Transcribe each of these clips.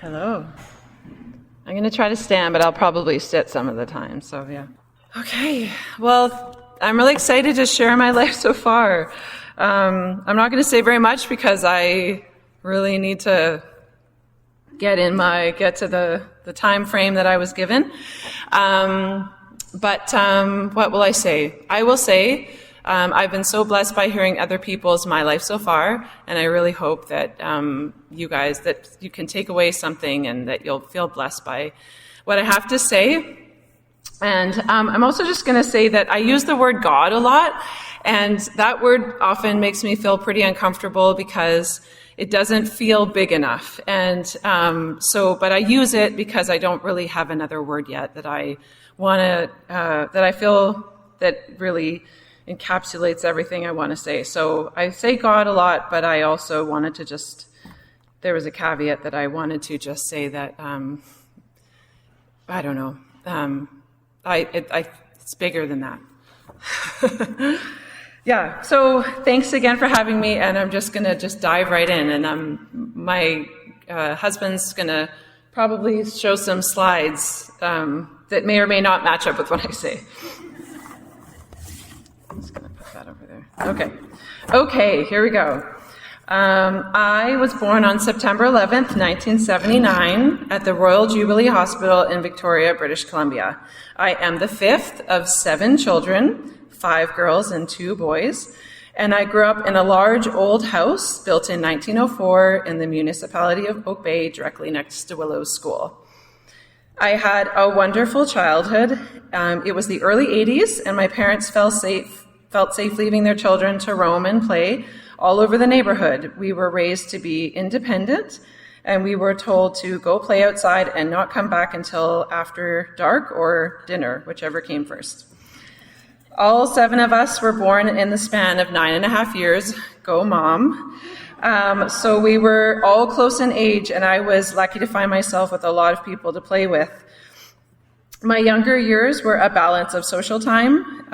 Hello. I'm going to try to stand, but I'll probably sit some of the time, so yeah. Okay, well, I'm really excited to share my life so far. I'm not going to say very much because I really need to get to the time frame that I was given. But what will I say? I will say I've been so blessed by hearing other people's my life so far, and I really hope that that you can take away something and that you'll feel blessed by what I have to say. And I'm also just going to say that I use the word God a lot, and that word often makes me feel pretty uncomfortable because it doesn't feel big enough. And but I use it because I don't really have another word yet that I feel that really encapsulates everything I want to say. So I say God a lot, but I also wanted to there was a caveat that I wanted to just say that, I don't know, it's bigger than that. Yeah, so thanks again for having me, and I'm just going to dive right in. And my husband's going to probably show some slides that may or may not match up with what I say. I'm just going to put that over there. Okay, here we go. I was born on September 11th, 1979, at the Royal Jubilee Hospital in Victoria, British Columbia. I am the fifth of 7 children, 5 girls and 2 boys, and I grew up in a large old house built in 1904 in the municipality of Oak Bay, directly next to Willows School. I had a wonderful childhood. It was the early 80s, and my parents felt safe leaving their children to roam and play all over the neighborhood. We were raised to be independent, and we were told to go play outside and not come back until after dark or dinner, whichever came first. All 7 of us were born in the span of 9.5 years. Go, Mom. So we were all close in age, and I was lucky to find myself with a lot of people to play with. My younger years were a balance of social time,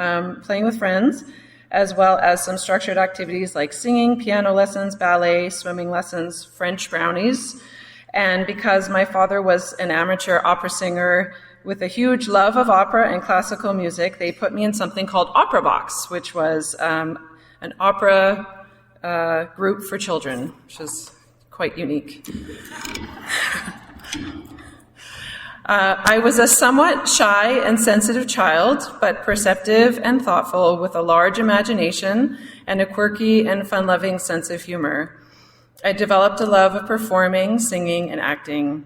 playing with friends, as well as some structured activities like singing, piano lessons, ballet, swimming lessons, French brownies. And because my father was an amateur opera singer with a huge love of opera and classical music, they put me in something called Opera Box, which was an opera group for children, which is quite unique. I was a somewhat shy and sensitive child, but perceptive and thoughtful, with a large imagination and a quirky and fun-loving sense of humor. I developed a love of performing, singing, and acting.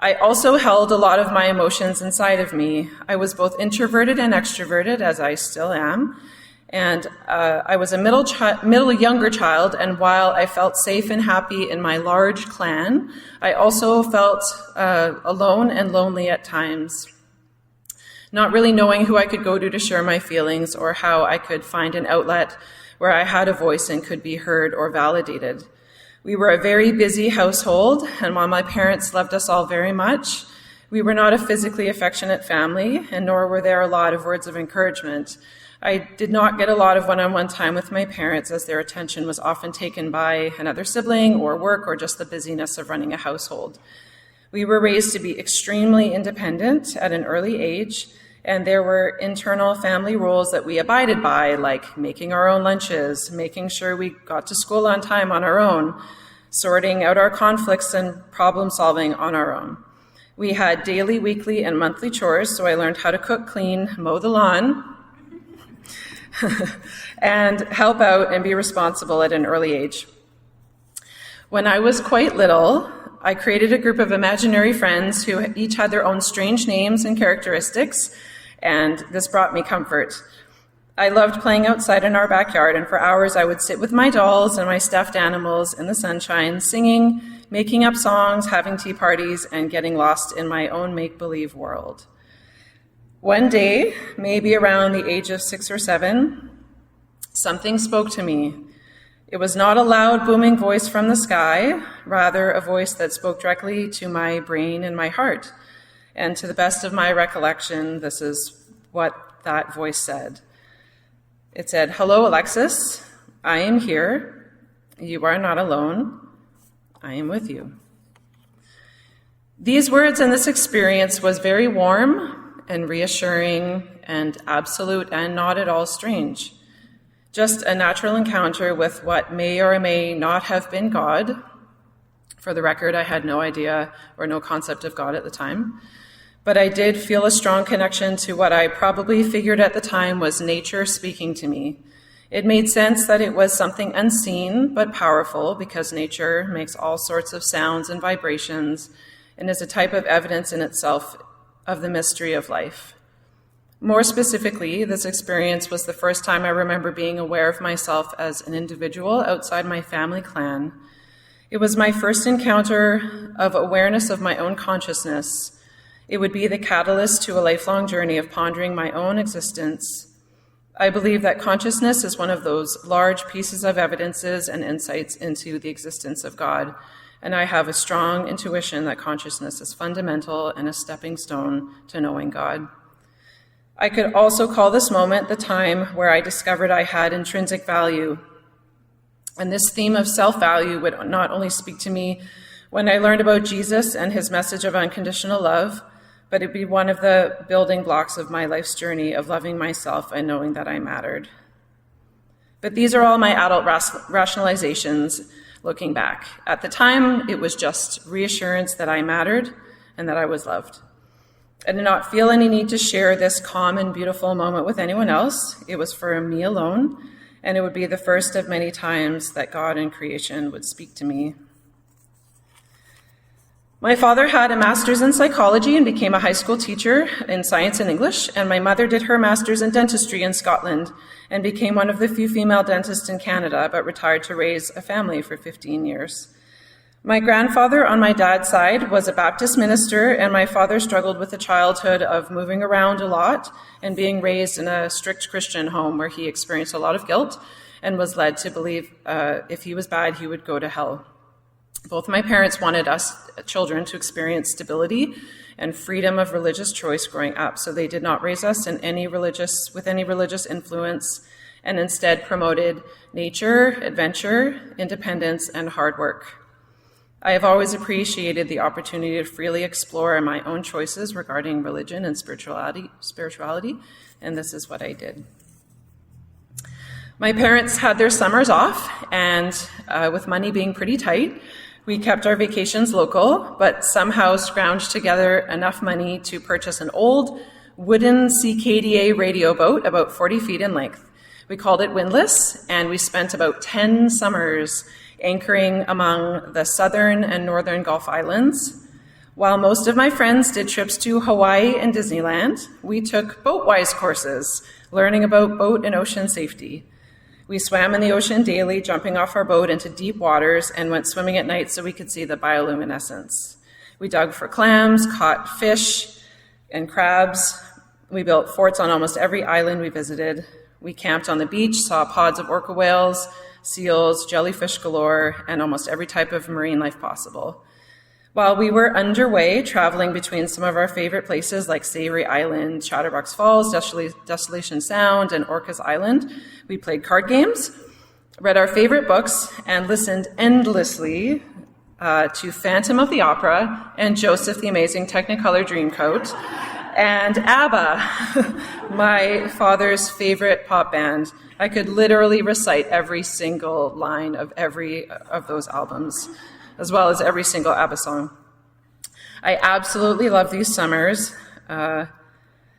I also held a lot of my emotions inside of me. I was both introverted and extroverted, as I still am. And I was a middle younger child, and while I felt safe and happy in my large clan, I also felt alone and lonely at times, not really knowing who I could go to share my feelings or how I could find an outlet where I had a voice and could be heard or validated. We were a very busy household, and while my parents loved us all very much, we were not a physically affectionate family, and nor were there a lot of words of encouragement. I did not get a lot of one-on-one time with my parents, as their attention was often taken by another sibling or work or just the busyness of running a household. We were raised to be extremely independent at an early age, and there were internal family rules that we abided by, like making our own lunches, making sure we got to school on time on our own, sorting out our conflicts and problem solving on our own. We had daily, weekly, and monthly chores, so I learned how to cook, clean, mow the lawn, and help out and be responsible at an early age. When I was quite little, I created a group of imaginary friends who each had their own strange names and characteristics, and this brought me comfort. I loved playing outside in our backyard, and for hours I would sit with my dolls and my stuffed animals in the sunshine, singing, making up songs, having tea parties, and getting lost in my own make-believe world. One day, maybe around the age of 6 or 7, something spoke to me. It was not a loud, booming voice from the sky, rather a voice that spoke directly to my brain and my heart. And to the best of my recollection, this is what that voice said. It said, "Hello, Alexis. I am here. You are not alone. I am with you." These words and this experience was very warm and reassuring and absolute and not at all strange. Just a natural encounter with what may or may not have been God. For the record, I had no idea or no concept of God at the time. But I did feel a strong connection to what I probably figured at the time was nature speaking to me. It made sense that it was something unseen but powerful, because nature makes all sorts of sounds and vibrations and is a type of evidence in itself of the mystery of life. More specifically, this experience was the first time I remember being aware of myself as an individual outside my family clan. It was my first encounter of awareness of my own consciousness. It would be the catalyst to a lifelong journey of pondering my own existence. I believe that consciousness is one of those large pieces of evidences and insights into the existence of God, and I have a strong intuition that consciousness is fundamental and a stepping stone to knowing God. I could also call this moment the time where I discovered I had intrinsic value. And this theme of self-value would not only speak to me when I learned about Jesus and his message of unconditional love, but it'd be one of the building blocks of my life's journey of loving myself and knowing that I mattered. But these are all my adult rationalizations looking back. At the time, it was just reassurance that I mattered and that I was loved. I did not feel any need to share this calm and beautiful moment with anyone else. It was for me alone, and it would be the first of many times that God in creation would speak to me. My father had a master's in psychology and became a high school teacher in science and English, and my mother did her master's in dentistry in Scotland and became one of the few female dentists in Canada, but retired to raise a family for 15 years. My grandfather on my dad's side was a Baptist minister, and my father struggled with a childhood of moving around a lot and being raised in a strict Christian home where he experienced a lot of guilt and was led to believe if he was bad, he would go to hell. Both my parents wanted us children to experience stability and freedom of religious choice growing up, so they did not raise us with any religious influence, and instead promoted nature, adventure, independence, and hard work. I have always appreciated the opportunity to freely explore my own choices regarding religion and spirituality, and this is what I did. My parents had their summers off, and with money being pretty tight, we kept our vacations local, but somehow scrounged together enough money to purchase an old wooden CKDA radio boat about 40 feet in length. We called it Windlass, and we spent about 10 summers anchoring among the southern and northern Gulf Islands. While most of my friends did trips to Hawaii and Disneyland, we took boat-wise courses, learning about boat and ocean safety. We swam in the ocean daily, jumping off our boat into deep waters, and went swimming at night so we could see the bioluminescence. We dug for clams, caught fish and crabs. We built forts on almost every island we visited. We camped on the beach, saw pods of orca whales, seals, jellyfish galore, and almost every type of marine life possible. While we were underway, traveling between some of our favorite places like Savory Island, Chatterbox Falls, Desolation Sound, and Orcas Island, we played card games, read our favorite books, and listened endlessly to Phantom of the Opera and Joseph the Amazing Technicolor Dreamcoat, and ABBA, my father's favorite pop band. I could literally recite every single line of every of those albums, as well as every single ABBA song. I absolutely love these summers.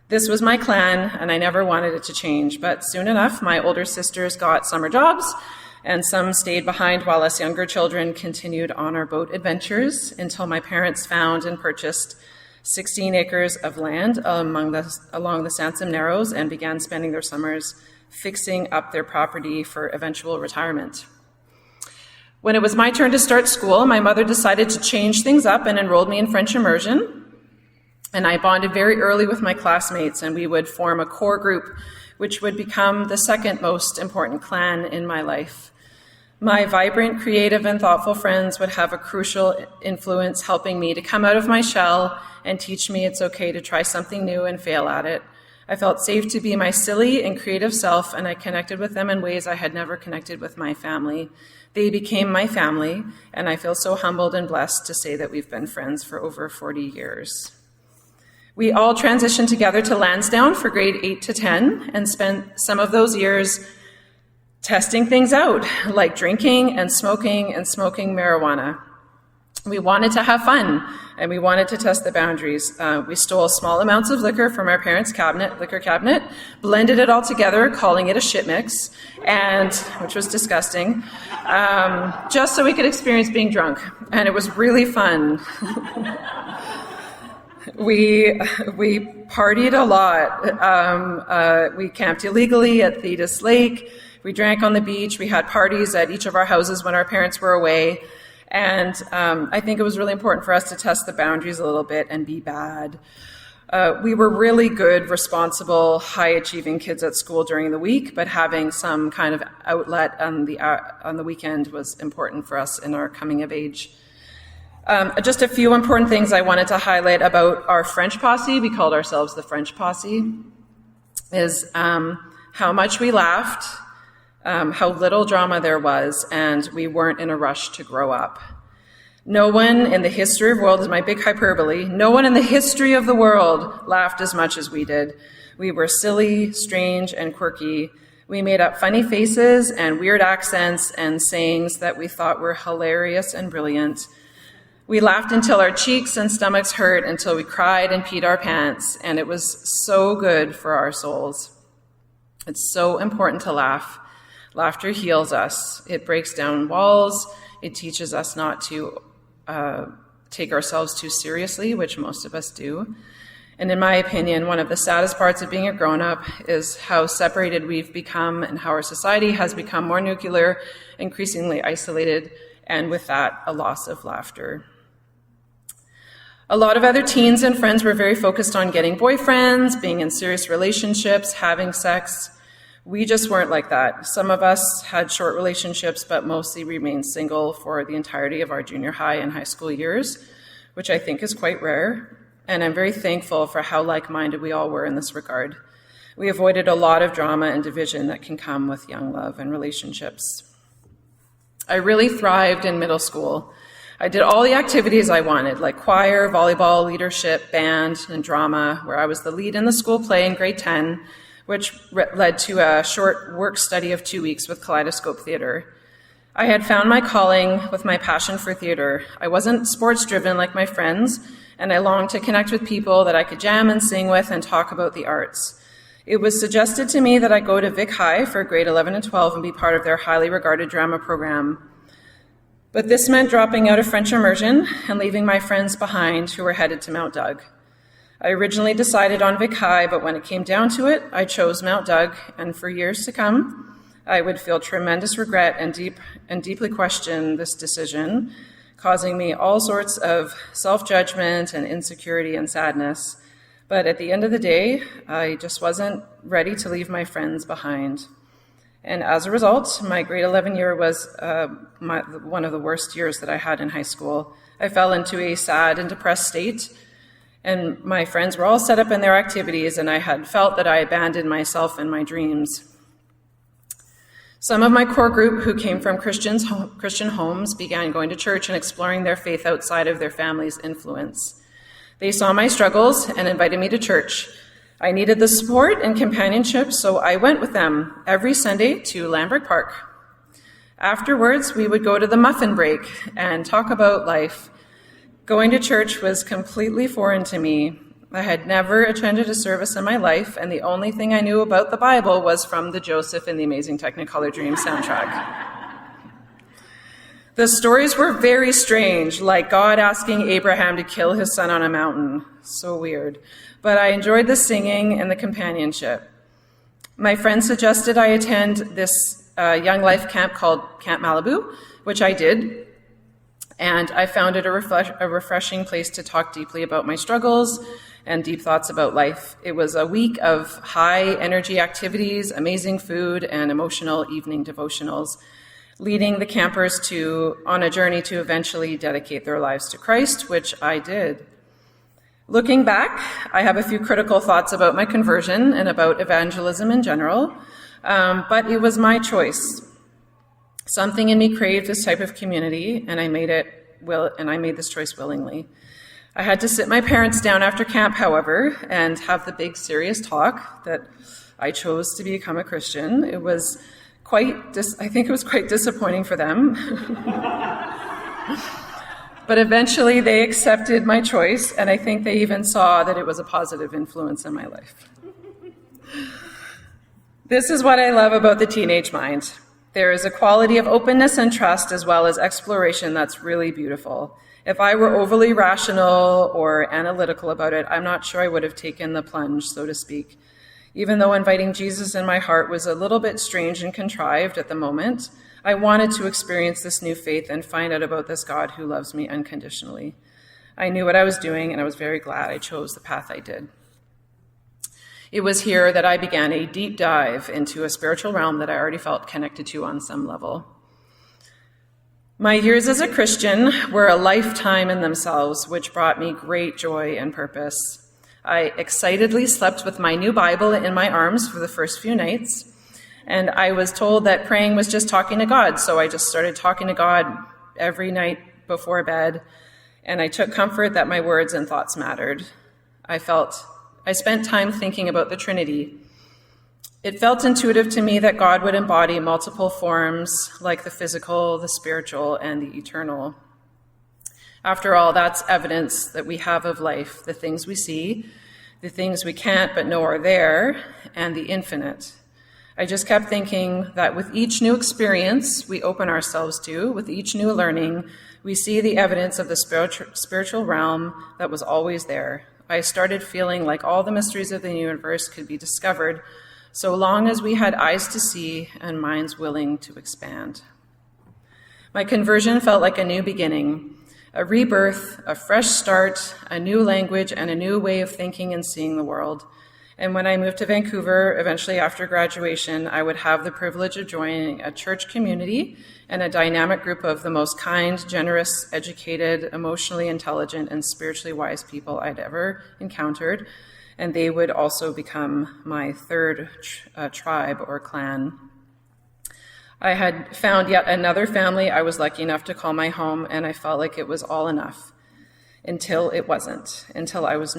This was my clan, and I never wanted it to change, but soon enough, my older sisters got summer jobs, and some stayed behind while us younger children continued on our boat adventures until my parents found and purchased 16 acres of land along the Sansom Narrows and began spending their summers fixing up their property for eventual retirement. When it was my turn to start school, my mother decided to change things up and enrolled me in French immersion. And I bonded very early with my classmates, and we would form a core group, which would become the second most important clan in my life. My vibrant, creative, and thoughtful friends would have a crucial influence helping me to come out of my shell and teach me it's okay to try something new and fail at it. I felt safe to be my silly and creative self, and I connected with them in ways I had never connected with my family. They became my family, and I feel so humbled and blessed to say that we've been friends for over 40 years. We all transitioned together to Lansdowne for grade 8 to 10 and spent some of those years testing things out, like drinking and smoking marijuana. We wanted to have fun, and we wanted to test the boundaries. We stole small amounts of liquor from our parents' liquor cabinet, blended it all together, calling it a shit mix, which was disgusting, just so we could experience being drunk. And it was really fun. We partied a lot. We camped illegally at Thetis Lake. We drank on the beach. We had parties at each of our houses when our parents were away. And I think it was really important for us to test the boundaries a little bit and be bad. We were really good, responsible, high-achieving kids at school during the week, but having some kind of outlet on the weekend was important for us in our coming of age. Just a few important things I wanted to highlight about our French posse. We called ourselves the French posse. Is how much we laughed, how little drama there was, and we weren't in a rush to grow up. No one in the history of the world, is my big hyperbole, no one in the history of the world laughed as much as we did. We were silly, strange, and quirky. We made up funny faces and weird accents and sayings that we thought were hilarious and brilliant. We laughed until our cheeks and stomachs hurt, until we cried and peed our pants, and it was so good for our souls. It's so important to laugh. Laughter heals us. It breaks down walls. It teaches us not to take ourselves too seriously, which most of us do. And in my opinion, one of the saddest parts of being a grown-up is how separated we've become and how our society has become more nuclear, increasingly isolated, and with that, a loss of laughter. A lot of other teens and friends were very focused on getting boyfriends, being in serious relationships, having sex. We just weren't like that. Some of us had short relationships, but mostly remained single for the entirety of our junior high and high school years, which I think is quite rare. And I'm very thankful for how like-minded we all were in this regard. We avoided a lot of drama and division that can come with young love and relationships. I really thrived in middle school. I did all the activities I wanted, like choir, volleyball, leadership, band, and drama, where I was the lead in the school play in grade 10, which led to a short work study of 2 weeks with Kaleidoscope Theatre. I had found my calling with my passion for theatre. I wasn't sports-driven like my friends, and I longed to connect with people that I could jam and sing with and talk about the arts. It was suggested to me that I go to Vic High for grade 11 and 12 and be part of their highly regarded drama program. But this meant dropping out of French immersion and leaving my friends behind who were headed to Mount Doug. I originally decided on Vic High, but when it came down to it, I chose Mount Doug, and for years to come, I would feel tremendous regret and deeply question this decision, causing me all sorts of self-judgment and insecurity and sadness. But at the end of the day, I just wasn't ready to leave my friends behind. And as a result, my grade 11 year was one of the worst years that I had in high school. I fell into a sad and depressed state, and my friends were all set up in their activities, and I had felt that I abandoned myself and my dreams. Some of my core group who came from Christian homes began going to church and exploring their faith outside of their family's influence. They saw my struggles and invited me to church. I needed the support and companionship, so I went with them every Sunday to Lambrick Park. Afterwards, we would go to the muffin break and talk about life. Going to church was completely foreign to me. I had never attended a service in my life, and the only thing I knew about the Bible was from the Joseph and the Amazing Technicolor Dreams soundtrack. The stories were very strange, like God asking Abraham to kill his son on a mountain. So weird. But I enjoyed the singing and the companionship. My friend suggested I attend this young life camp called Camp Malibu, which I did. And I found it a refreshing place to talk deeply about my struggles and deep thoughts about life. It was a week of high energy activities, amazing food, and emotional evening devotionals, leading the campers on a journey to eventually dedicate their lives to Christ, which I did. Looking back, I have a few critical thoughts about my conversion and about evangelism in general, but it was my choice. Something in me craved this type of community, and I made this choice willingly. I had to sit my parents down after camp, however, and have the big serious talk that I chose to become a Christian. It was I think it was quite disappointing for them. But eventually they accepted my choice, and I think they even saw that it was a positive influence in my life. This is what I love about the teenage mind. There is a quality of openness and trust as well as exploration that's really beautiful. If I were overly rational or analytical about it, I'm not sure I would have taken the plunge, so to speak. Even though inviting Jesus in my heart was a little bit strange and contrived at the moment, I wanted to experience this new faith and find out about this God who loves me unconditionally. I knew what I was doing, and I was very glad I chose the path I did. It was here that I began a deep dive into a spiritual realm that I already felt connected to on some level. My years as a Christian were a lifetime in themselves, which brought me great joy and purpose. I excitedly slept with my new Bible in my arms for the first few nights, and I was told that praying was just talking to God, so I just started talking to God every night before bed, and I took comfort that my words and thoughts mattered. I spent time thinking about the Trinity. It felt intuitive to me that God would embody multiple forms, like the physical, the spiritual, and the eternal. After all, that's evidence that we have of life, the things we see, the things we can't but know are there, and the infinite. I just kept thinking that with each new experience we open ourselves to, with each new learning, we see the evidence of the spiritual realm that was always there. I started feeling like all the mysteries of the universe could be discovered so long as we had eyes to see and minds willing to expand. My conversion felt like a new beginning, a rebirth, a fresh start, a new language, and a new way of thinking and seeing the world. And when I moved to Vancouver, eventually after graduation, I would have the privilege of joining a church community and a dynamic group of the most kind, generous, educated, emotionally intelligent, and spiritually wise people I'd ever encountered. And they would also become my third tribe or clan. I had found yet another family I was lucky enough to call my home, and I felt like it was all enough until it wasn't, until I was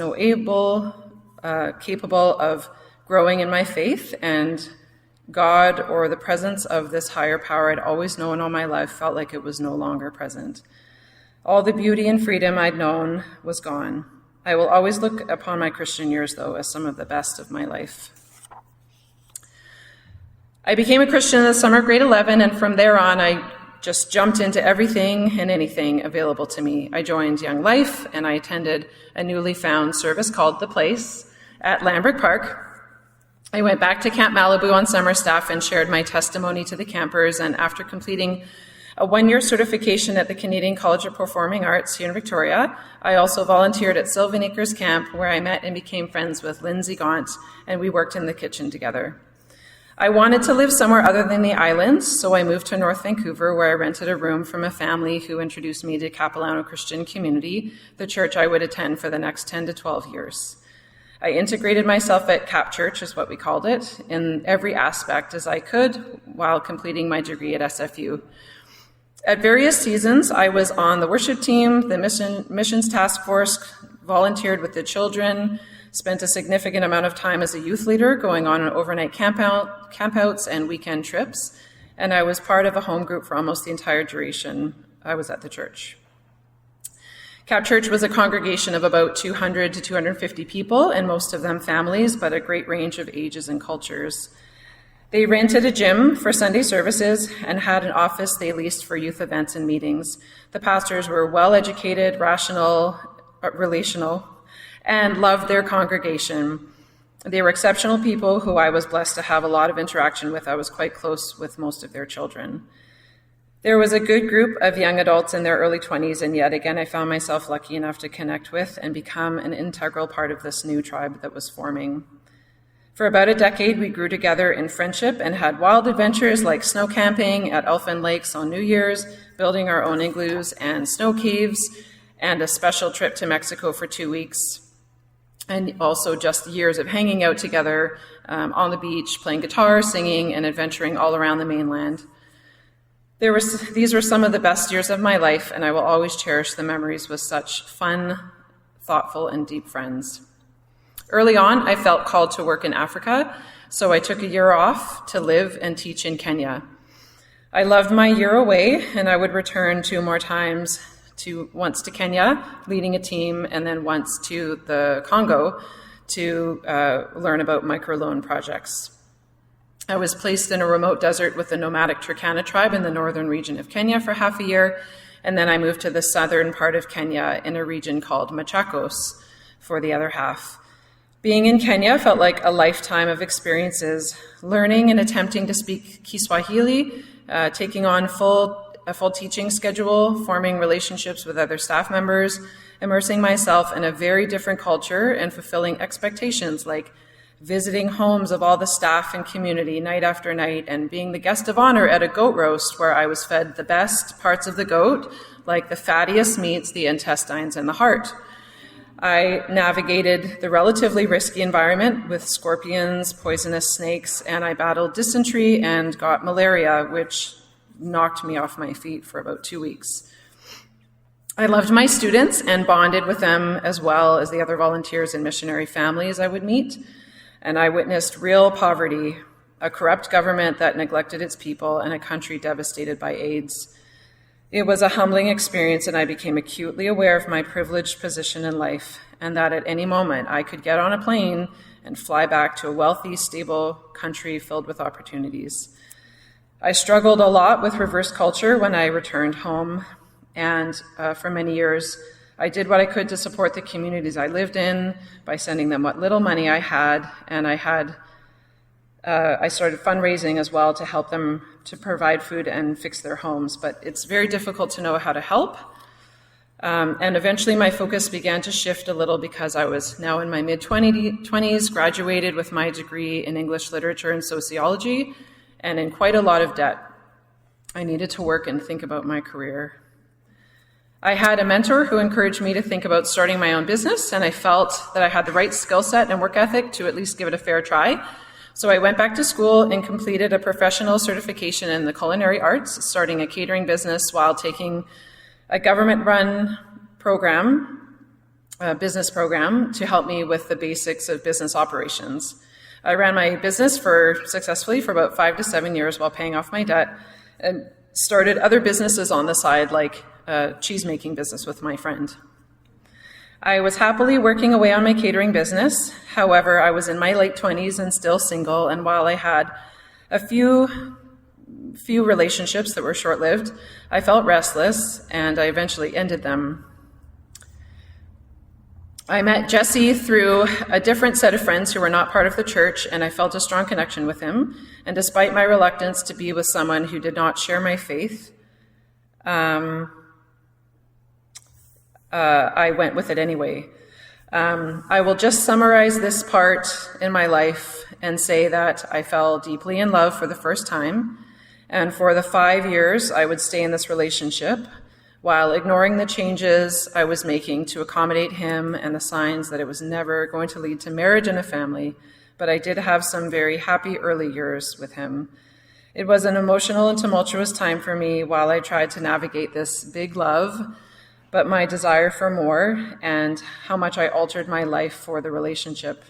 capable of growing in my faith, and God or the presence of this higher power I'd always known all my life felt like it was no longer present. All the beauty and freedom I'd known was gone. I will always look upon my Christian years, though, as some of the best of my life. I became a Christian in the summer of grade 11, and from there on, I just jumped into everything and anything available to me. I joined Young Life, and I attended a newly found service called The Place at Lambert Park. I went back to Camp Malibu on summer staff and shared my testimony to the campers, and after completing a one-year certification at the Canadian College of Performing Arts here in Victoria, I also volunteered at Sylvan Acres Camp, where I met and became friends with Lindsay Gaunt, and we worked in the kitchen together. I wanted to live somewhere other than the islands, so I moved to North Vancouver, where I rented a room from a family who introduced me to Capilano Christian Community, the church I would attend for the next 10 to 12 years. I integrated myself at Cap Church, is what we called it, in every aspect as I could while completing my degree at SFU. At various seasons, I was on the worship team, the missions task force, volunteered with the children, spent a significant amount of time as a youth leader going on overnight campouts and weekend trips, and I was part of a home group for almost the entire duration I was at the church. Cap Church was a congregation of about 200 to 250 people, and most of them families, but a great range of ages and cultures. They rented a gym for Sunday services and had an office they leased for youth events and meetings. The pastors were well-educated, rational, relational, and loved their congregation. They were exceptional people who I was blessed to have a lot of interaction with. I was quite close with most of their children. There was a good group of young adults in their early 20s, and yet again I found myself lucky enough to connect with and become an integral part of this new tribe that was forming. For about a decade, we grew together in friendship and had wild adventures like snow camping at Elfin Lakes on New Year's, building our own igloos and snow caves, and a special trip to Mexico for 2 weeks. and also just years of hanging out together on the beach, playing guitar, singing, and adventuring all around the mainland. These were some of the best years of my life, and I will always cherish the memories with such fun, thoughtful, and deep friends. Early on, I felt called to work in Africa, so I took a year off to live and teach in Kenya. I loved my year away, and I would return 2 more times, once to Kenya, leading a team, and then once to the Congo to learn about microloan projects. I was placed in a remote desert with the nomadic Turkana tribe in the northern region of Kenya for half a year, and then I moved to the southern part of Kenya in a region called Machakos for the other half. Being in Kenya felt like a lifetime of experiences, learning and attempting to speak Kiswahili, taking on a full teaching schedule, forming relationships with other staff members, immersing myself in a very different culture, and fulfilling expectations like visiting homes of all the staff and community night after night, and being the guest of honor at a goat roast where I was fed the best parts of the goat, like the fattiest meats, the intestines, and the heart. I navigated the relatively risky environment with scorpions, poisonous snakes, and I battled dysentery and got malaria, which knocked me off my feet for about 2 weeks. I loved my students and bonded with them as well as the other volunteers and missionary families I would meet. And I witnessed real poverty, a corrupt government that neglected its people, and a country devastated by AIDS. It was a humbling experience, and I became acutely aware of my privileged position in life, and that at any moment I could get on a plane and fly back to a wealthy, stable country filled with opportunities. I struggled a lot with reverse culture when I returned home, and for many years, I did what I could to support the communities I lived in by sending them what little money I had, and I started fundraising as well to help them to provide food and fix their homes. But it's very difficult to know how to help. And eventually my focus began to shift a little because I was now in my mid-20s, graduated with my degree in English literature and sociology, and in quite a lot of debt. I needed to work and think about my career. I had a mentor who encouraged me to think about starting my own business, and I felt that I had the right skill set and work ethic to at least give it a fair try. So I went back to school and completed a professional certification in the culinary arts, starting a catering business while taking a government-run business program to help me with the basics of business operations. I ran my business successfully for about 5 to 7 years while paying off my debt, and started other businesses on the side, like a cheese-making business with my friend. I was happily working away on my catering business. However, I was in my late 20s and still single, and while I had a few relationships that were short-lived, I felt restless, and I eventually ended them. I met Jesse through a different set of friends who were not part of the church, and I felt a strong connection with him. And despite my reluctance to be with someone who did not share my faith, I went with it anyway. I will just summarize this part in my life and say that I fell deeply in love for the first time, and for the 5 years I would stay in this relationship while ignoring the changes I was making to accommodate him and the signs that it was never going to lead to marriage and a family, but I did have some very happy early years with him. It was an emotional and tumultuous time for me while I tried to navigate this big love, but my desire for more and how much I altered my life for the relationship.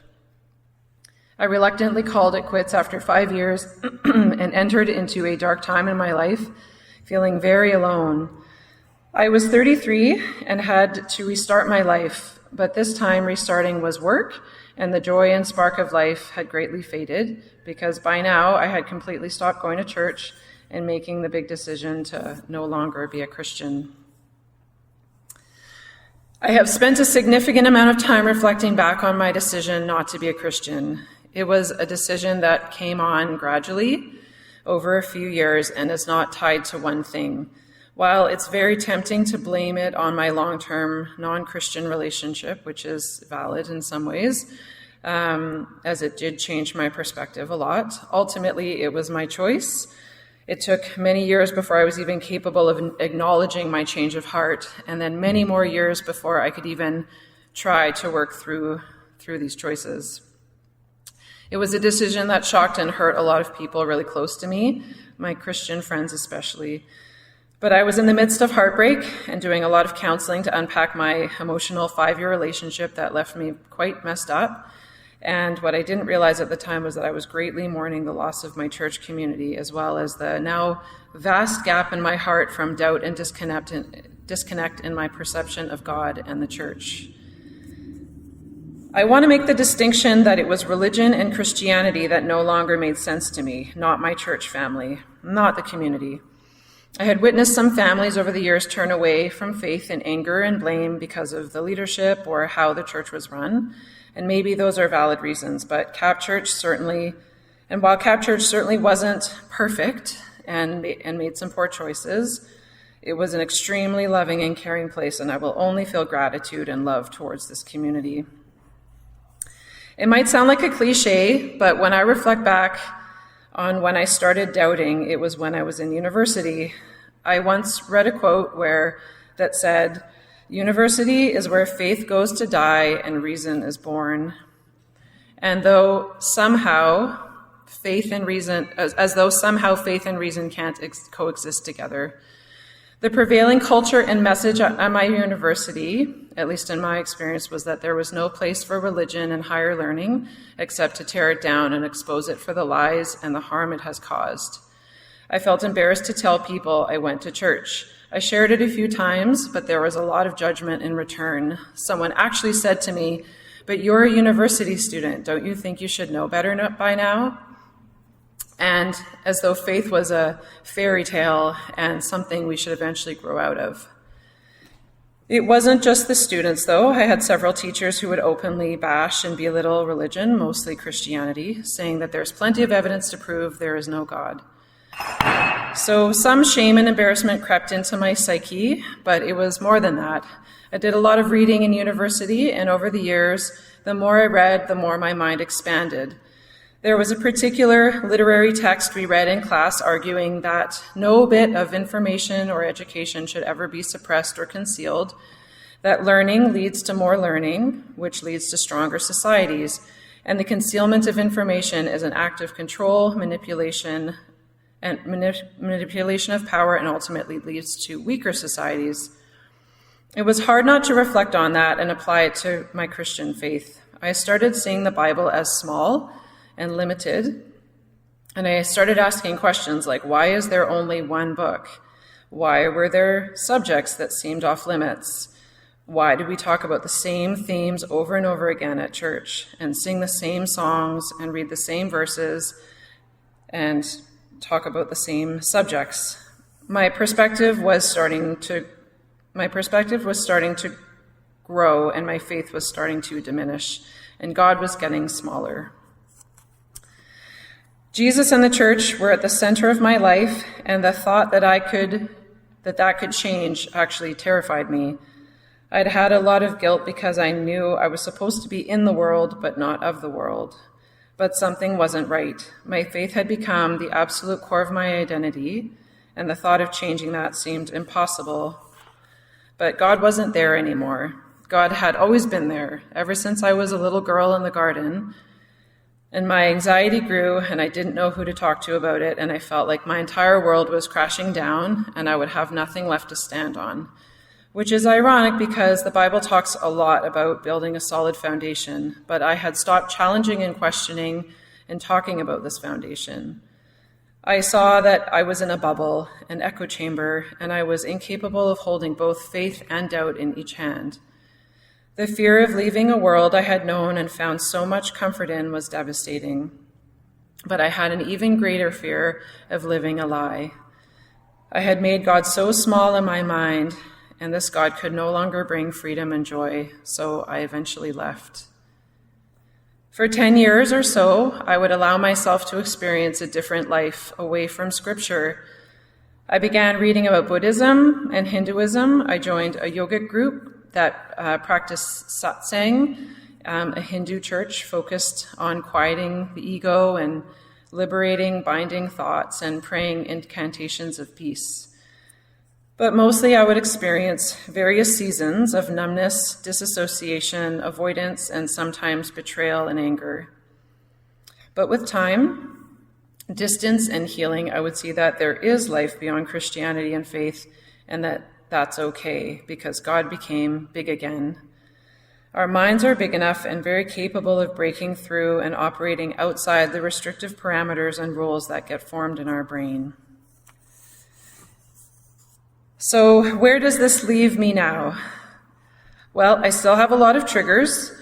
I reluctantly called it quits after 5 years and entered into a dark time in my life, feeling very alone. I was 33 and had to restart my life, but this time restarting was work, and the joy and spark of life had greatly faded because by now I had completely stopped going to church and making the big decision to no longer be a Christian. I have spent a significant amount of time reflecting back on my decision not to be a Christian. It was a decision that came on gradually over a few years and is not tied to one thing. While it's very tempting to blame it on my long-term non-Christian relationship, which is valid in some ways, as it did change my perspective a lot, ultimately it was my choice. It took many years before I was even capable of acknowledging my change of heart, and then many more years before I could even try to work through through these choices. It was a decision that shocked and hurt a lot of people really close to me, my Christian friends especially. But I was in the midst of heartbreak and doing a lot of counseling to unpack my emotional 5-year relationship that left me quite messed up. And what I didn't realize at the time was that I was greatly mourning the loss of my church community, as well as the now vast gap in my heart from doubt and disconnect in my perception of God and the church. I want to make the distinction that it was religion and Christianity that no longer made sense to me, not my church family, not the community. I had witnessed some families over the years turn away from faith in anger and blame because of the leadership or how the church was run. And maybe those are valid reasons, but while Cap Church certainly wasn't perfect and made some poor choices, it was an extremely loving and caring place, and I will only feel gratitude and love towards this community. It might sound like a cliche, but when I reflect back on when I started doubting, it was when I was in university. I once read a quote that said, "University is where faith goes to die and reason is born." And though somehow faith and reason can't coexist together. The prevailing culture and message at my university, at least in my experience, was that there was no place for religion and higher learning except to tear it down and expose it for the lies and the harm it has caused. I felt embarrassed to tell people I went to church. I shared it a few times, but there was a lot of judgment in return. Someone actually said to me, "But you're a university student. Don't you think you should know better by now?" And as though faith was a fairy tale and something we should eventually grow out of. It wasn't just the students, though. I had several teachers who would openly bash and belittle religion, mostly Christianity, saying that there's plenty of evidence to prove there is no God. So some shame and embarrassment crept into my psyche, but it was more than that. I did a lot of reading in university, and over the years, the more I read, the more my mind expanded. There was a particular literary text we read in class arguing that no bit of information or education should ever be suppressed or concealed, that learning leads to more learning, which leads to stronger societies, and the concealment of information is an act of control, manipulation of power, and ultimately leads to weaker societies. It was hard not to reflect on that and apply it to my Christian faith. I started seeing the Bible as small and limited, and I started asking questions like, why is there only one book? Why were there subjects that seemed off limits? Why did we talk about the same themes over and over again at church and sing the same songs and read the same verses and talk about the same subjects? My perspective was starting to grow, and my faith was starting to diminish, and God was getting smaller. Jesus and the church were at the center of my life, and the thought that could change actually terrified me. I'd had a lot of guilt because I knew I was supposed to be in the world, but not of the world. But something wasn't right. My faith had become the absolute core of my identity, and the thought of changing that seemed impossible. But God wasn't there anymore. God had always been there, ever since I was a little girl in the garden. And my anxiety grew, and I didn't know who to talk to about it, and I felt like my entire world was crashing down, and I would have nothing left to stand on. Which is ironic because the Bible talks a lot about building a solid foundation, but I had stopped challenging and questioning and talking about this foundation. I saw that I was in a bubble, an echo chamber, and I was incapable of holding both faith and doubt in each hand. The fear of leaving a world I had known and found so much comfort in was devastating. But I had an even greater fear of living a lie. I had made God so small in my mind, and this God could no longer bring freedom and joy, so I eventually left. For 10 years or so, I would allow myself to experience a different life away from Scripture. I began reading about Buddhism and Hinduism. I joined a yogic group that practiced satsang, a Hindu church focused on quieting the ego and liberating binding thoughts and praying incantations of peace. But mostly I would experience various seasons of numbness, disassociation, avoidance, and sometimes betrayal and anger. But with time, distance, and healing, I would see that there is life beyond Christianity and faith, and that that's okay because God became big again. Our minds are big enough and very capable of breaking through and operating outside the restrictive parameters and rules that get formed in our brain. So where does this leave me now? Well, I still have a lot of triggers.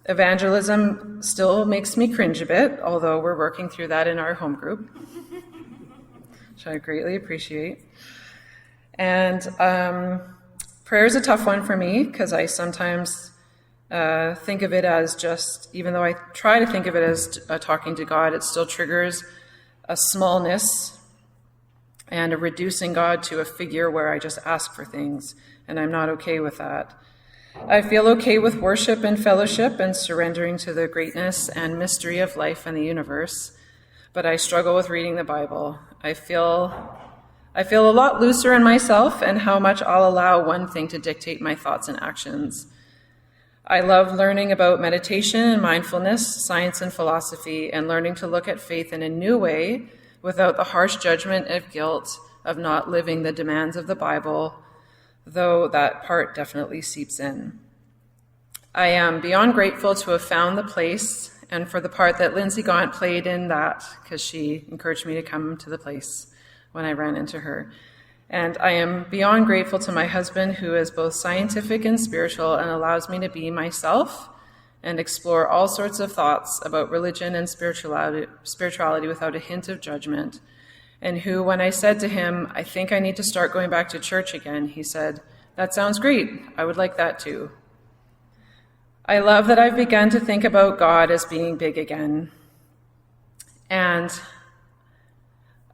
Evangelism still makes me cringe a bit, although we're working through that in our home group, which I greatly appreciate. And prayer is a tough one for me because I sometimes think of it as just, even though I try to think of it as talking to God, it still triggers a smallness and a reducing God to a figure where I just ask for things, and I'm not okay with that. I feel okay with worship and fellowship and surrendering to the greatness and mystery of life and the universe, but I struggle with reading the Bible. I feel a lot looser in myself and how much I'll allow one thing to dictate my thoughts and actions. I love learning about meditation and mindfulness, science and philosophy, and learning to look at faith in a new way without the harsh judgment of guilt of not living the demands of the Bible, though that part definitely seeps in. I am beyond grateful to have found the place and for the part that Lindsay Gaunt played in that, because she encouraged me to come to the place when I ran into her. And I am beyond grateful to my husband, who is both scientific and spiritual and allows me to be myself and explore all sorts of thoughts about religion and spirituality without a hint of judgment. And who, when I said to him, I think I need to start going back to church again, he said, that sounds great. I would like that too. I love that I've begun to think about God as being big again. And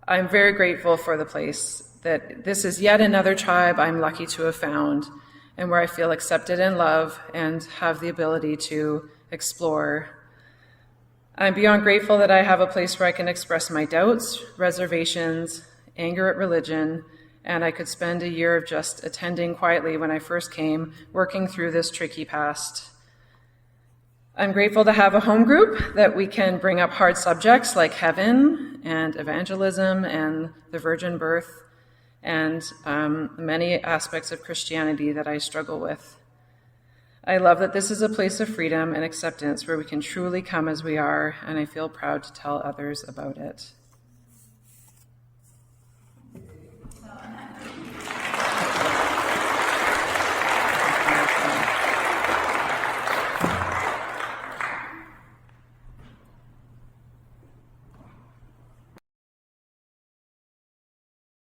I'm very grateful for the place, that this is yet another tribe I'm lucky to have found, and where I feel accepted and loved and have the ability to explore. I'm beyond grateful that I have a place where I can express my doubts, reservations, anger at religion, and I could spend a year of just attending quietly when I first came, working through this tricky past. I'm grateful to have a home group that we can bring up hard subjects like heaven and evangelism and the virgin birth and many aspects of Christianity that I struggle with. I love that this is a place of freedom and acceptance where we can truly come as we are, and I feel proud to tell others about it.